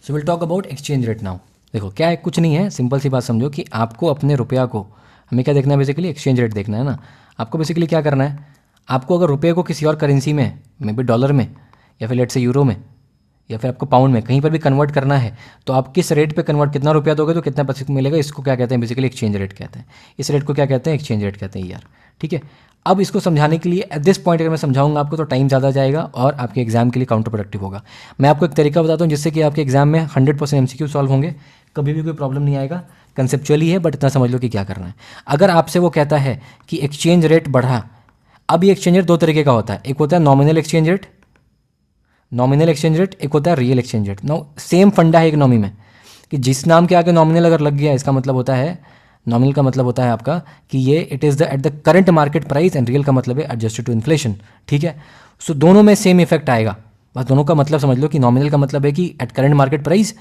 So will talk about exchange rate now. देखो क्या है, कुछ नहीं है, सिंपल सी बात समझो कि आपको अपने रुपया को, हमें क्या देखना है बेसिकली, एक्सचेंज रेट देखना है ना। आपको बेसिकली क्या करना है, आपको अगर रुपये को किसी और करेंसी में, मे बी डॉलर में या फिर लेट से यूरो में या फिर आपको पाउंड में, कहीं पर भी कन्वर्ट करना है, तो आप किस रेट पे कन्वर्ट, कितना रुपया दोगे तो कितना पैसे मिलेगा, इसको क्या कहते हैं बेसिकली एक्सचेंज रेट कहते हैं। इस रेट को क्या कहते हैं, एक्सचेंज रेट कहते हैं यार। ठीक है, अब इसको समझाने के लिए एट दिस पॉइंट अगर मैं समझाऊंगा आपको तो टाइम ज़्यादा जाएगा और आपके एग्जाम के लिए काउंटर प्रोडक्टिव होगा। मैं आपको एक तरीका बताता हूँ जिससे कि आपके एग्जाम में 100% एमसीक्यू सॉल्व होंगे, कभी भी कोई प्रॉब्लम नहीं आएगा। कंसेप्चुअली है बट इतना समझ लो कि क्या करना है। अगर आपसे वो कहता है कि एक्सचेंज रेट बढ़ा, अब ये एक्सचेंज रेट दो तरीके का होता है, एक होता है nominal exchange rate, nominal exchange rate, एक होता है real exchange rate. No same फंडा है इकोनॉमी में कि जिस नाम के आगे नॉमिनल अगर लग गया, इसका मतलब होता है, नॉमिनल का मतलब होता है आपका कि ये it is the at the current market price, and real का मतलब है एडजस्टेड टू इन्फ्लेशन। ठीक है, सो दोनों में सेम इफेक्ट आएगा, बस दोनों का मतलब समझ लो कि नॉमिनल का मतलब है कि एट करंट मार्केट प्राइस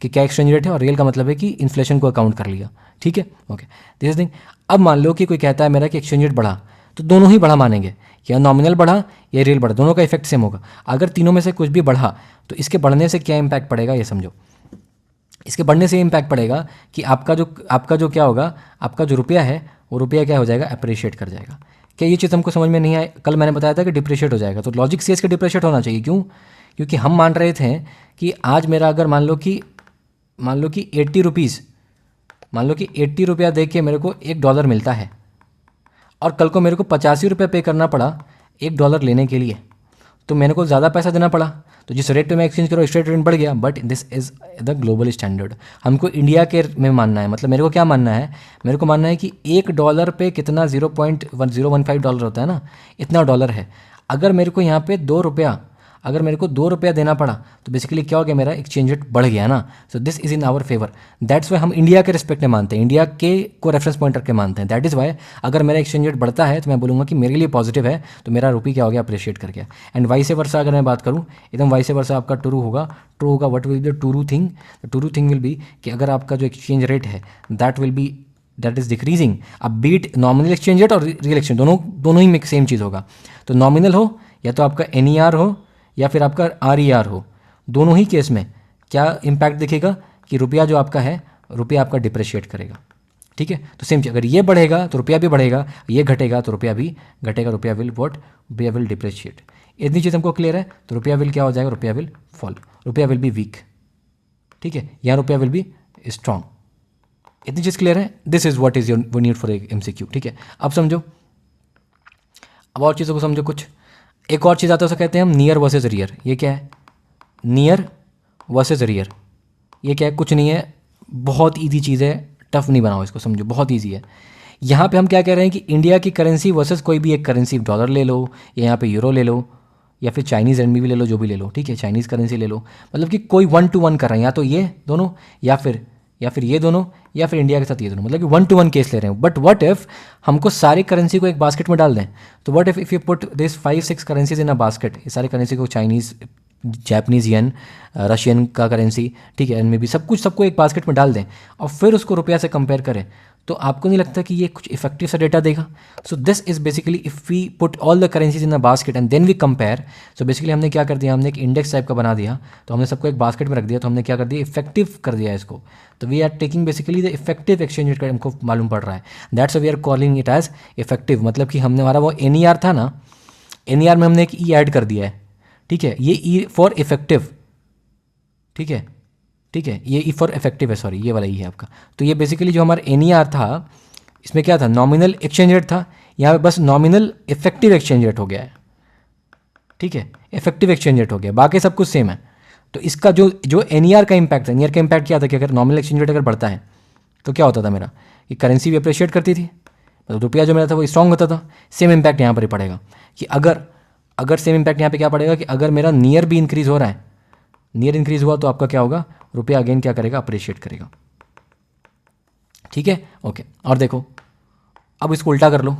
कि क्या एक्सचेंज रेट है, और रियल का मतलब है कि इन्फ्लेशन को अकाउंट कर लिया। ठीक है, ओके दिस थिंग। अब मान लो कि कोई कहता है मेरा कि एक्सचेंज रेट बढ़ा, तो दोनों ही बढ़ा मानेंगे, या नॉमिनल बढ़ा या रियल बढ़ा, दोनों का इफेक्ट सेम होगा। अगर तीनों में से कुछ भी बढ़ा तो इसके बढ़ने से क्या इंपैक्ट पड़ेगा ये समझो। इसके बढ़ने से इम्पैक्ट पड़ेगा कि आपका जो क्या होगा, आपका जो रुपया है वो रुपया क्या हो जाएगा, अप्रिशिएट कर जाएगा। क्या ये चीज़ हमको समझ में नहीं आई? कल मैंने बताया था कि डिप्रिशिएट हो जाएगा, तो लॉजिक से इसके डिप्रिशिएट होना चाहिए। क्यों? क्योंकि हम मान रहे थे कि आज मेरा अगर मान लो कि 80 रुपीज़, मान लो कि 80 रुपया दे के मेरे को $1 मिलता है, और कल को मेरे को 85 रुपये पे करना पड़ा $1 लेने के लिए, तो मेरे को ज़्यादा पैसा देना पड़ा। तो जिस रेट पे मैं एक्सचेंज करूँ, रेट बढ़ गया, but this is the global standard. हमको इंडिया के में मानना है, मतलब मेरे को क्या मानना है, मेरे को मानना है कि $1 पे कितना $0.015 होता है ना, इतना डॉलर है। अगर मेरे को यहाँ पे $2 देना पड़ा तो बेसिकली क्या हो गया, मेरा एक्सचेंज रेट बढ़ गया ना। So this is in our favour, that's why हम इंडिया के रिस्पेक्ट में मानते हैं, इंडिया के को रेफरेंस पॉइंट रख के मानते हैं। दैट इज़ वाई अगर मेरा एक्सचेंज रेट बढ़ता है तो मैं बोलूँगा कि मेरे लिए पॉजिटिव है, तो मेरा रुपये क्या हो गया, अप्रिशिएट कर गया। एंड वाइस वर्सा अगर मैं बात करूँ, एकदम वाइस वर्सा आपका ट्रू होगा। What will be the true thing? The true thing will be कि अगर आपका जो एक्सचेंज रेट है दैट इज़ डिक्रीजिंग, अब बीट नॉमिनल एक्सचेंज रेट और रियल एक्सचेंज दोनों ही में सेम चीज़ होगा। तो नॉमिनल हो या तो आपका NER हो या फिर आपका RER हो, दोनों ही केस में क्या इम्पैक्ट दिखेगा कि रुपया जो आपका है, रुपया आपका डिप्रिशिएट करेगा। ठीक है, तो सेम चीज़, अगर ये बढ़ेगा तो रुपया भी बढ़ेगा, ये घटेगा तो रुपया भी घटेगा, रुपया विल डिप्रिशिएट। इतनी चीज़ हमको क्लियर है, तो रुपया विल क्या हो जाएगा, रुपया विल फॉल, रुपया विल बी वीक। ठीक है, यहाँ रुपया विल बी स्ट्रॉन्ग। इतनी चीज़ क्लियर है? This is what is your need for MCQ। ठीक है, अब समझो, अब और चीज़ों को समझो कुछ। एक और चीज़ आता है, उसे कहते हैं हम नियर वर्सेस रियर। ये क्या है, नियर वर्सेस रियर? ये क्या है, कुछ नहीं है, बहुत ईजी चीज़ है, टफ नहीं बनाओ इसको, समझो बहुत ईजी है। यहाँ पे हम क्या कह रहे हैं कि इंडिया की करेंसी वर्सेस कोई भी एक करेंसी, डॉलर ले लो या यहाँ पे यूरो ले लो या फिर चाइनीज़ RMB भी ले लो, जो भी ले लो। ठीक है, चाइनीज़ करेंसी ले लो, मतलब कि कोई 1 to 1 कर रहे हैं, या तो ये दोनों या फिर ये दोनों या फिर इंडिया के साथ ये दोनों, मतलब कि 1 to 1 केस ले रहे हैं। बट व्हाट इफ़ हमको सारी करेंसी को एक बास्केट में डाल दें, तो what if you put this 5-6 currencies in a basket, ये सारी करेंसी को, चाइनीज़, जापानीज़ येन, रशियन का करेंसी, ठीक है, इनमें भी सबको एक बास्केट में डाल दें और फिर उसको रुपया से कंपेयर करें, तो आपको नहीं लगता कि ये कुछ इफेक्टिव सा डेटा देगा? So this is basically if we put all the currencies in a basket and then we compare. So basically हमने क्या कर दिया, हमने एक इंडेक्स टाइप का बना दिया, तो हमने सबको एक बास्केट में रख दिया, तो हमने क्या कर दिया, इफेक्टिव कर दिया इसको। तो we are taking basically the effective exchange rate का हमको मालूम पड़ रहा है, that's we are calling it as effective. मतलब कि हमने, हमारा वो NER था ना, NER में हमने एक E ऐड कर दिया है। ठीक है, ये E फॉर इफेक्टिव। ठीक है, ये E फॉर इफेक्टिव है, सॉरी, ये वाला E है आपका। तो ये बेसिकली जो हमारा NER था, इसमें क्या था, नॉमिनल एक्सचेंज रेट था, यहाँ पे बस नॉमिनल इफेक्टिव एक्सचेंज रेट हो गया है। ठीक है, इफेक्टिव एक्सचेंज रेट हो गया, बाकी सब कुछ सेम है। तो इसका जो NER का इम्पैक्ट है, NER का इम्पैक्ट क्या था कि अगर नॉमिनल एक्सचेंज रेट अगर बढ़ता है तो क्या होता था मेरा, कि करेंसी भी अप्रिशिएट करती थी, मतलब रुपया जो मेरा था वो स्ट्रॉन्ग होता था। सेम इम्पैक्ट यहाँ पर ही पड़ेगा कि अगर सेम इम्पैक्ट यहाँ पे क्या पड़ेगा कि अगर मेरा नियर भी इंक्रीज़ हो रहा है, नियर इंक्रीज़ हुआ तो आपका क्या होगा, रुपया अगेन क्या करेगा, अप्रिशिएट करेगा। ठीक है, ओके। और देखो, अब इसको उल्टा कर लो,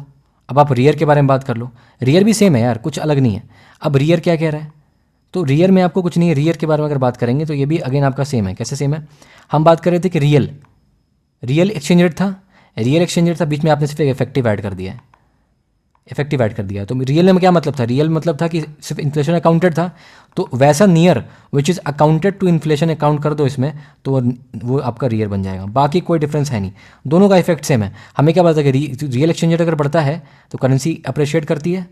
अब आप रियर के बारे में बात कर लो। रियर भी सेम है यार, कुछ अलग नहीं है। अब रियर क्या कह रहा है, तो रियर में आपको कुछ नहीं है, रियर के बारे में अगर बात करेंगे तो ये भी अगेन आपका सेम है। कैसे सेम है, हम बात कर रहे थे कि रियल एक्सचेंज रेट था, बीच में आपने सिर्फ एक इफेक्टिव ऐड कर दिया है। इफेक्टिव ऐड कर दिया। तो रियल में क्या मतलब था, रियल मतलब था कि सिर्फ इन्फ्लेशन अकाउंटेड था, तो वैसा near which is accounted to inflation account कर दो इसमें, तो वो आपका रियर बन जाएगा। बाकी कोई डिफरेंस है नहीं, दोनों का इफेक्ट सेम है। हमें क्या पता है कि रियल एक्सचेंज रेट अगर बढ़ता है तो करेंसी अप्रिशिएट करती है,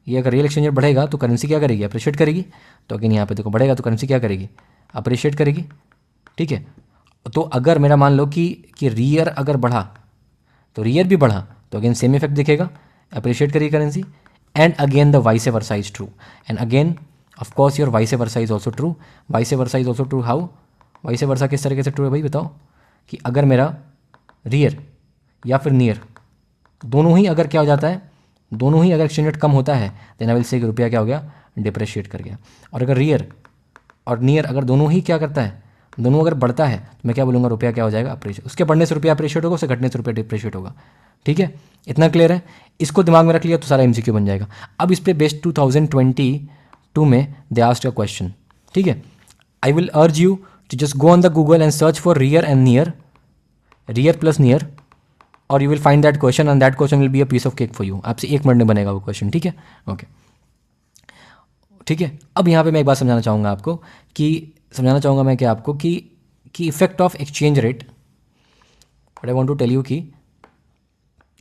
ये अगर रियल एक्सचेंज रेट बढ़ेगा तो करेंसी क्या करेगी, अप्रिशिएट करेगी। तो अगेन यहाँ पे देखो बढ़ेगा तो करेंसी क्या करेगी, अप्रिशिएट करेगी, ठीक है। तो अगर मेरा मान लो कि रियर अगर बढ़ा तो रियर भी बढ़ा, तो अगेन सेम इफेक्ट दिखेगा, अप्रिशिएट करेगी currency. And again the vice versa is true, and again of course your vice versa is also true. Vice versa is also true, how vice versa किस तरीके से true है भाई बताओ, कि अगर मेरा रियर या फिर नियर दोनों ही अगर क्या हो जाता है, दोनों ही अगर एक्सचेंज रेट कम होता है, देन आई विल से रुपया क्या हो गया, डिप्रिशिएट कर गया। और अगर रियर और नियर अगर दोनों ही क्या करता है, दोनों अगर बढ़ता है, तो मैं क्या बोलूँगा, रुपया क्या हो जाएगा, अप्रिशिएट। उसके बढ़ने से रुपया अप्रिशिएट होगा, उससे घटने से रुपया डिप्रिशिएट होगा, ठीक है। इतना क्लियर है, इसको दिमाग में रख लिया तो सारा एमसीक्यू बन जाएगा। अब इस पर बेस्ड 2022 में दे आस्क्ड अ क्वेश्चन, ठीक है। I will urge you to just go on the Google and search for rear and near, rear plus near, और you will find that question and that question will be a piece of cake for you. आपसे 1 minute में बनेगा वो question, ठीक है, okay, ठीक है। अब यहाँ पे मैं एक बात समझाना चाहूँगा आपको कि effect of exchange rate, but I want to tell you कि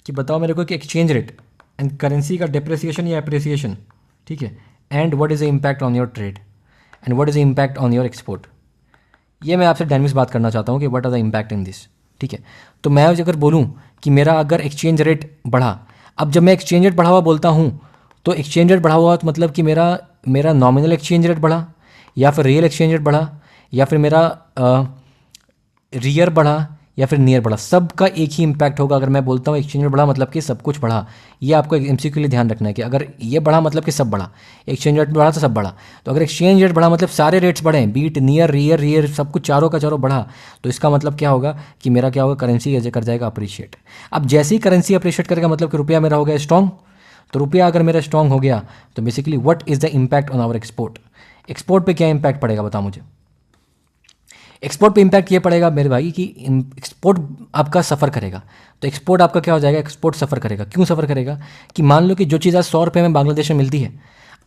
बताओ मेरे को कि एक्सचेंज रेट एंड करेंसी का डिप्रिसिएशन या एप्रिसिएशन, ठीक है, and what is the impact on your trade and what is the impact on your export. ये मैं आपसे डायनेमिक्स बात करना चाहता हूँ कि what are the impact in this, ठीक है। तो मैं अगर बोलूँ कि मेरा अगर एक्सचेंज रेट बढ़ा, अब जब मैं एक्सचेंज रेट बढ़ा हुआ बोलता हूँ तो एक्सचेंज रेट बढ़ा हुआ तो मतलब कि मेरा नॉमिनल एक्सचेंज रेट बढ़ा, या फिर रियल एक्सचेंज रेट बढ़ा, या फिर मेरा रियर बढ़ा, या फिर नियर बढ़ा, सबका एक ही इंपैक्ट होगा। अगर मैं बोलता हूँ एक्सचेंज रेट बढ़ा मतलब कि सब कुछ बढ़ा, ये आपको एमसीक्यू के लिए ध्यान रखना है कि अगर ये बढ़ा मतलब कि सब बढ़ा, एक्सचेंज रेट बढ़ा तो सब बढ़ा। तो अगर एक्सचेंज रेट बढ़ा मतलब सारे रेट्स बढ़े, बीट नियर रियर रियर सब कुछ चारों का चारों बढ़ा, तो इसका मतलब क्या होगा कि मेरा क्या होगा, करेंसी ऐसे कर जाएगा अप्रिशिएट। अब जैसे ही करेंसी अप्रिशिएट करेगा मतलब कि रुपया मेरा हो गया स्ट्रॉन्ग, तो रुपया अगर मेरा स्ट्रॉन्ग हो गया तो basically what is the impact on our export. Export पे क्या इंपैक्ट पड़ेगा बताओ मुझे। एक्सपोर्ट पे इंपैक्ट ये पड़ेगा मेरे भाई कि एक्सपोर्ट आपका सफ़र करेगा। तो एक्सपोर्ट आपका क्या हो जाएगा, एक्सपोर्ट सफ़र करेगा। क्यों सफ़र करेगा, कि मान लो कि जो चीज़ आज 100 रुपये में बांग्लादेश में मिलती है,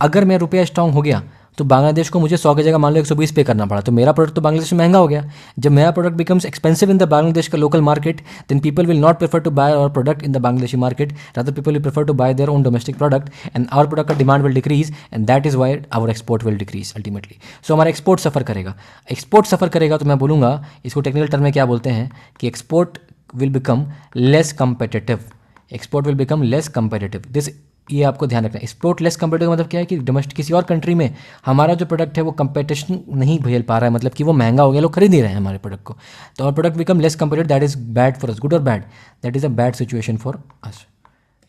अगर मेरा रुपया स्ट्रॉन्ग हो गया तो बांग्लादेश को मुझे 100 की जगह मान लो 120 पे करना पड़ा, तो मेरा प्रोडक्ट तो बांग्लादेश में महंगा हो गया। जब मेरा product becomes expensive in the Bangladesh का local market, then people will not prefer to buy our product in the Bangladeshi market, rather people will prefer to buy their own domestic product, and our product का demand will decrease, and that is why our export will decrease ultimately. So हमारा export सफ़र करेगा। Export सफ़र करेगा तो मैं बोलूँगा, इसको technical term में क्या बोलते हैं कि export will become less competitive. Export will become less competitive, this ये आपको ध्यान रखना है। एक्सपोर्ट लेस कंपेटिटिव मतलब क्या है कि डोमेस्टिक किसी और कंट्री में हमारा जो प्रोडक्ट है वो कंपटीशन नहीं झेल पा रहा है, मतलब कि वो महंगा हो गया, लोग खरीद नहीं रहे हैं हमारे प्रोडक्ट को, तो और product become less competitive, that is bad for us, good और bad, that is a bad situation for us,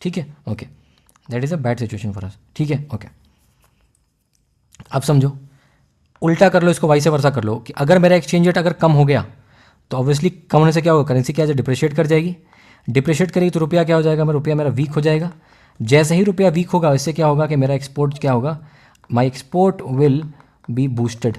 ठीक है, okay, that is a bad situation for us, ठीक है, ओके। अब समझो, उल्टा कर लो इसको, वाइस वर्सा कर लो कि अगर मेरा एक्सचेंज रेट अगर कम हो गया तो ऑब्वियसली कम होने से क्या होगा, करेंसी क्या है, डिप्रिशिएट कर जाएगी। डिप्रिशिएट करेगी तो रुपया क्या हो जाएगा, रुपया मेरा वीक हो जाएगा। जैसे ही रुपया वीक होगा इससे क्या होगा कि मेरा एक्सपोर्ट क्या होगा, my export will be boosted,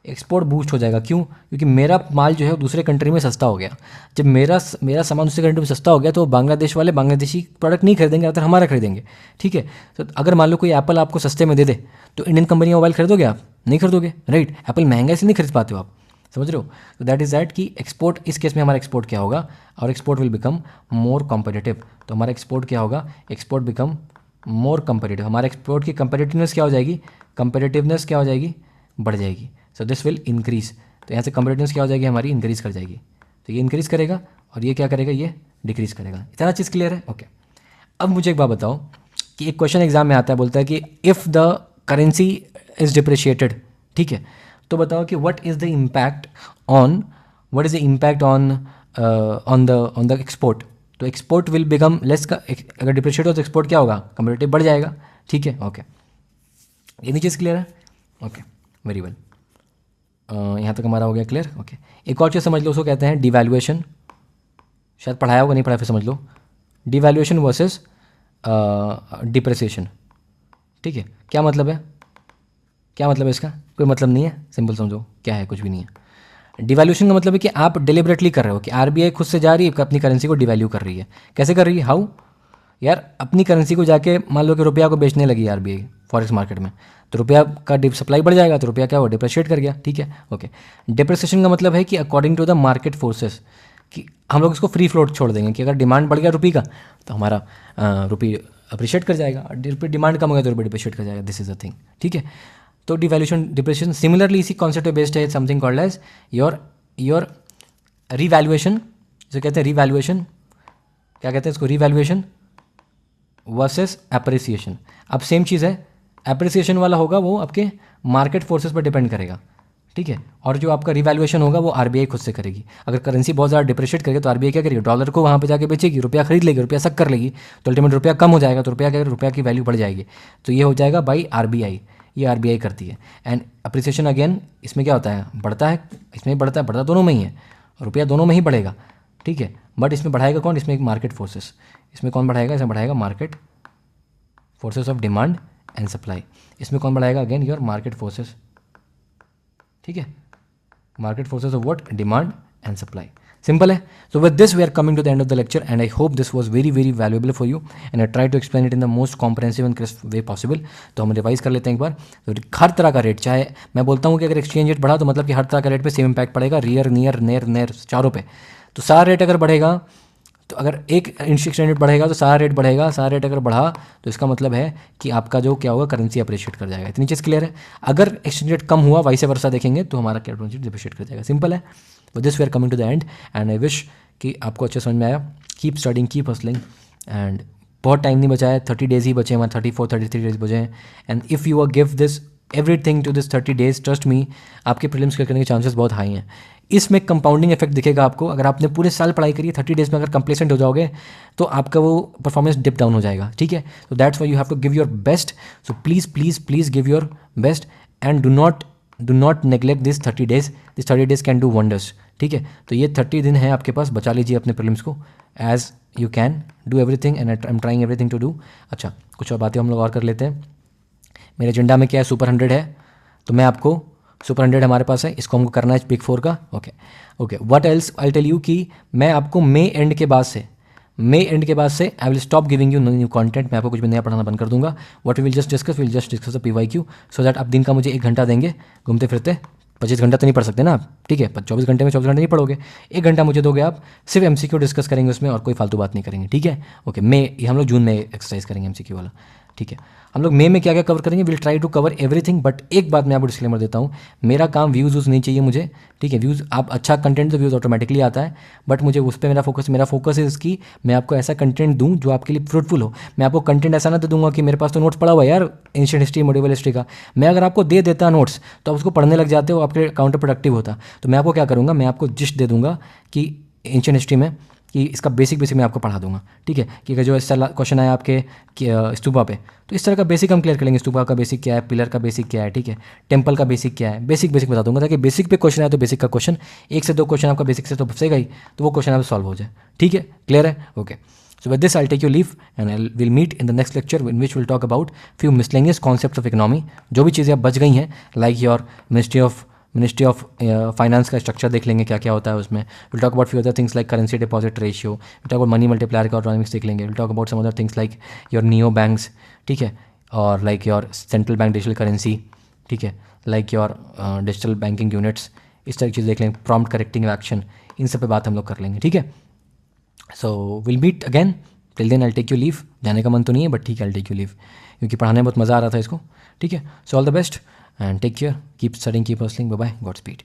export boost हो जाएगा। क्यों, क्योंकि मेरा माल जो है वो दूसरे कंट्री में सस्ता हो गया। जब मेरा सामान दूसरे कंट्री में सस्ता हो गया तो बांग्लादेश वाले बांग्लादेशी प्रोडक्ट नहीं खरीदेंगे, अगर हमारा खरीदेंगे, ठीक है। तो अगर मान लो कोई एप्पल आपको सस्ते में दे दे तो इंडियन कंपनी मोबाइल खरीदोगे आप, नहीं खरीदोगे, राइट। एप्पल महंगा इसलिए नहीं खरीद पाते हो आप, समझ रहे हो। तो दैट इज़ दैट कि एक्सपोर्ट, इस केस में हमारा एक्सपोर्ट क्या होगा, और export will become more competitive. तो हमारा एक्सपोर्ट क्या होगा, एक्सपोर्ट बिकम मोर कॉम्पिटिटिव, हमारे एक्सपोर्ट की कंपेटिटिवनेस क्या हो जाएगी, कंपेटिटिवनेस क्या हो जाएगी, बढ़ जाएगी। सो दिस विल इंक्रीज, तो यहाँ से कंपेटिटिवनेस क्या हो जाएगी हमारी, इंक्रीज कर जाएगी। तो ये इंक्रीज करेगा और ये क्या करेगा, ये डिक्रीज करेगा। इतना चीज़ क्लियर है, ओके। अब मुझे एक बात बताओ कि एक क्वेश्चन एग्जाम में आता है, बोलता है कि if the currency is depreciated, ठीक है, तो बताओ कि what is the impact on on the export. तो एक्सपोर्ट विल बिकम लेस, अगर डिप्रिशिएट हो तो एक्सपोर्ट क्या होगा, कंपेटिटिव बढ़ जाएगा, ठीक है, ओके। ये चीज़ क्लियर है, ओके, वेरी वेल। यहाँ तक हमारा हो गया क्लियर, ओके। एक और चीज़ समझ लो, उसको कहते हैं डिवैल्यूएशन, शायद पढ़ाया होगा, नहीं पढ़ाया फिर समझ लो। डिवैल्यूएशन वर्सेस डिप्रिसिएशन, ठीक है। क्या मतलब है, क्या मतलब है इसका, कोई मतलब नहीं है, सिंपल समझो क्या है, कुछ भी नहीं है। डिवैल्यूएशन का मतलब है कि आप डिलिबरेटली कर रहे हो, कि आरबीआई खुद से जा रही है अपनी करेंसी को डिवैल्यू कर रही है। कैसे कर रही है, हाउ, यार अपनी करेंसी को जाके मान लो कि रुपया को बेचने लगी आरबीआई फॉरेक्स मार्केट में, तो रुपया का सप्लाई बढ़ जाएगा, तो रुपया क्या हुआ, डिप्रिशिएट कर गया, ठीक है, ओके। डिप्रिसिएशन का मतलब है कि according to the market forces, कि हम लोग इसको फ्री फ्लोट छोड़ देंगे कि अगर डिमांड बढ़ गया रुपये का तो हमारा रुपये अप्रिशिएट कर जाएगा, रुपये डिमांड कम हो गया तो रुपये डिप्रिशिएट कर जाएगा, दिस इज अ थिंग, ठीक है। तो डिवैल्यूएशन डिप्रिसिएशन सिमिलरली इसी कॉन्सेप्ट पे बेस्ड है, something called as your revaluation, जो कहते हैं रिवैल्यूएशन, क्या कहते हैं इसको, रिवैल्यूएशन वर्सेस एप्रिसिएशन। अब सेम चीज़ है, एप्रिसिएशन वाला होगा वो आपके मार्केट फोर्सेस पर डिपेंड करेगा, ठीक है, और जो आपका रिवैल्यूएशन होगा वो आरबीआई खुद से करेगी। अगर करेंसी बहुत ज़्यादा डिप्रिशिएट करेगी तो आरबीआई क्या करेगी, डॉलर को वहाँ पे जाके बेचेगी, रुपया खरीद लेगी, रुपया सक कर लेगी, तो अल्टीमेट रुपया कम हो जाएगा, तो रुपया क्या, रुपया की वैल्यू बढ़ जाएगी, तो ये हो जाएगा बाई आरबीआई, ये आरबीआई करती है। एंड अप्रिसिएशन अगेन इसमें क्या होता है, बढ़ता है, इसमें बढ़ता है, बढ़ता दोनों में ही है, रुपया दोनों में ही बढ़ेगा, ठीक है, बट इसमें बढ़ाएगा कौन, इसमें एक मार्केट फोर्सेस, इसमें कौन बढ़ाएगा, इसमें बढ़ाएगा market forces of demand and supply, इसमें कौन बढ़ाएगा, अगेन योर मार्केट फोर्सेस, ठीक है, market forces of what, demand and supply, simple है। So with this we are coming to the end of the lecture and I hope this was very very valuable for you and I try to explain it in the most comprehensive and crisp way possible. तो हम revise कर लेते हैं एक बार। तो हर तरह का rate, चाहे मैं बोलता हूँ कि अगर एक्सचेंज रेट बढ़ा तो मतलब कि हर तरह का रेट पे सेम इम्पैक्ट पड़ेगा, रियर नियर नेर नेर चारों पे। तो सारा रेट अगर बढ़ेगा, तो अगर एक एक्सचेंज रेट बढ़ेगा तो सारा रेट बढ़ेगा, सारा रेट अगर बढ़ा तो इसका मतलब है कि आपका जो क्या होगा, करेंसी अप्रिशिएट कर जाएगा। इतनी चीज़ क्लियर है। अगर एक्सचेंज रेट कम हुआ, वाइस वर्सा देखेंगे, तो हमारा करेंसी डिप्रिशिएट कर जाएगा, सिंपल है। With this we are coming to the end and I wish कि आपको अच्छे समझ में आया। Keep studying, keep hustling and बहुत टाइम नहीं बचा है, 30 डेज ही बचे हैं, हमारे 34-33 डेज बचे हैं। And if you are give this everything to this 30 days, trust me, आपके प्रीलिम्स क्लियर करने के चांसेस बहुत हाई हैं। इसमें कंपाउंडिंग इफेक्ट दिखेगा आपको। अगर आपने पूरे साल पढ़ाई करी, 30 डेज में अगर कंप्लेसेंट हो जाओगे तो आपका वो परफॉर्मेंस डिप डाउन हो जाएगा, ठीक है। तो that's why you have to give your best. So please please please give your best and do not neglect this 30 days. This 30 days can do wonders, ठीक है। तो ये 30 दिन है आपके पास, बचा लीजिए अपने प्रीलिम्स को as you can do everything and I am trying everything to do. अच्छा, कुछ और बातें हम लोग और कर लेते हैं। मेरे एजेंडा में क्या है, सुपर 100 है, तो मैं आपको सुपर 100 हमारे पास है, इसको हमको करना है बिग 4 का। Okay what else I tell you कि मैं आपको मई एंड के बाद से I will stop giving you new content. मैं आपको कुछ भी नया पढ़ाना बंद कर दूंगा। What will just discuss the PYQ, so that आप दिन का मुझे 1 घंटा देंगे घूमते फिरते। 25 घंटा तो नहीं पढ़ सकते ना आप, ठीक है, पर 24 घंटे में 24 घंटे नहीं पढ़ोगे, 1 घंटा मुझे दोगे आप, सिर्फ MCQ डिस्कस करेंगे उसमें और कोई फालतू बात नहीं करेंगे, ठीक है। ओके, हम लोग जून में एक्सरसाइज करेंगे MCQ वाला, ठीक है। हम लोग मई में क्या क्या कवर करेंगे, will try to cover everything. But एक बात मैं आपको डिस्क्लेमर देता हूँ, मेरा काम व्यूज़ नहीं चाहिए मुझे, ठीक है। व्यूज़, आप अच्छा कंटेंट तो व्यूज़ ऑटोमेटिकली आता है, बट मुझे उस पर मेरा फोकस है इसकी, मैं आपको ऐसा कंटेंट दूँ जो आपके लिए फ्रूटफुल हो। मैं आपको कंटेंट ऐसा ना दे दूंगा कि मेरे पास तो नोट्स पड़ा हुआ है यार एंशिएंट हिस्ट्री, मॉड्यूल हिस्ट्री का, मैं अगर आपको दे देता नोट्स तो आप उसको पढ़ने लग जाते हो, आपके काउंटर प्रोडक्टिव होता। तो मैं आपको क्या करूँगा, मैं आपको जिस्ट दे दूंगा कि एंशिएंट हिस्ट्री में कि इसका बेसिक मैं आपको पढ़ा दूंगा, ठीक है। कि अगर जो इस तरह क्वेश्चन आया आपके स्तूपा पे, तो इस तरह का बेसिक हम क्लियर कर लेंगे। स्तूपा का बेसिक क्या है, पिलर का बेसिक क्या है, ठीक है, टेम्पल का बेसिक क्या है, बेसिक बता दूंगा, ताकि बेसिक पे क्वेश्चन आए तो बेसिक का क्वेश्चन 1 से 2 क्वेश्चन आपका बेसिक से तो फंसेगा ही, तो वो क्वेश्चन आप सॉल्व हो जाए, ठीक है, क्लियर है। Okay, so with this I take you leave and I will meet in the next lecture in which will talk about few miscellaneous concept of economy. जो भी चीज़ें अब बच गई हैं, like your ministry of finance का structure देख लेंगे, क्या क्या होता है उसमें। Will talk about few other things like currency deposit ratio, will talk about money multiplier का इकोनॉमिक्स देख लेंगे। Will talk about some other things like your neo banks, ठीक है, और like your central bank digital currency, ठीक है, like your digital banking units, इस तरह की चीज़ देख लेंगे। प्रॉम्प्ट करेक्टिंग एक्शन, इन सब पे बात हम लोग कर लेंगे, ठीक है। So will meet again, till then I take you leave. जाने का मन तो नहीं है, बट ठीक है, आई टेक यू लीव, क्योंकि पढ़ाने में बहुत मज़ा आ रहा था इसको, ठीक है। So all the best and take care, keep studying, keep hustling, bye bye, Godspeed.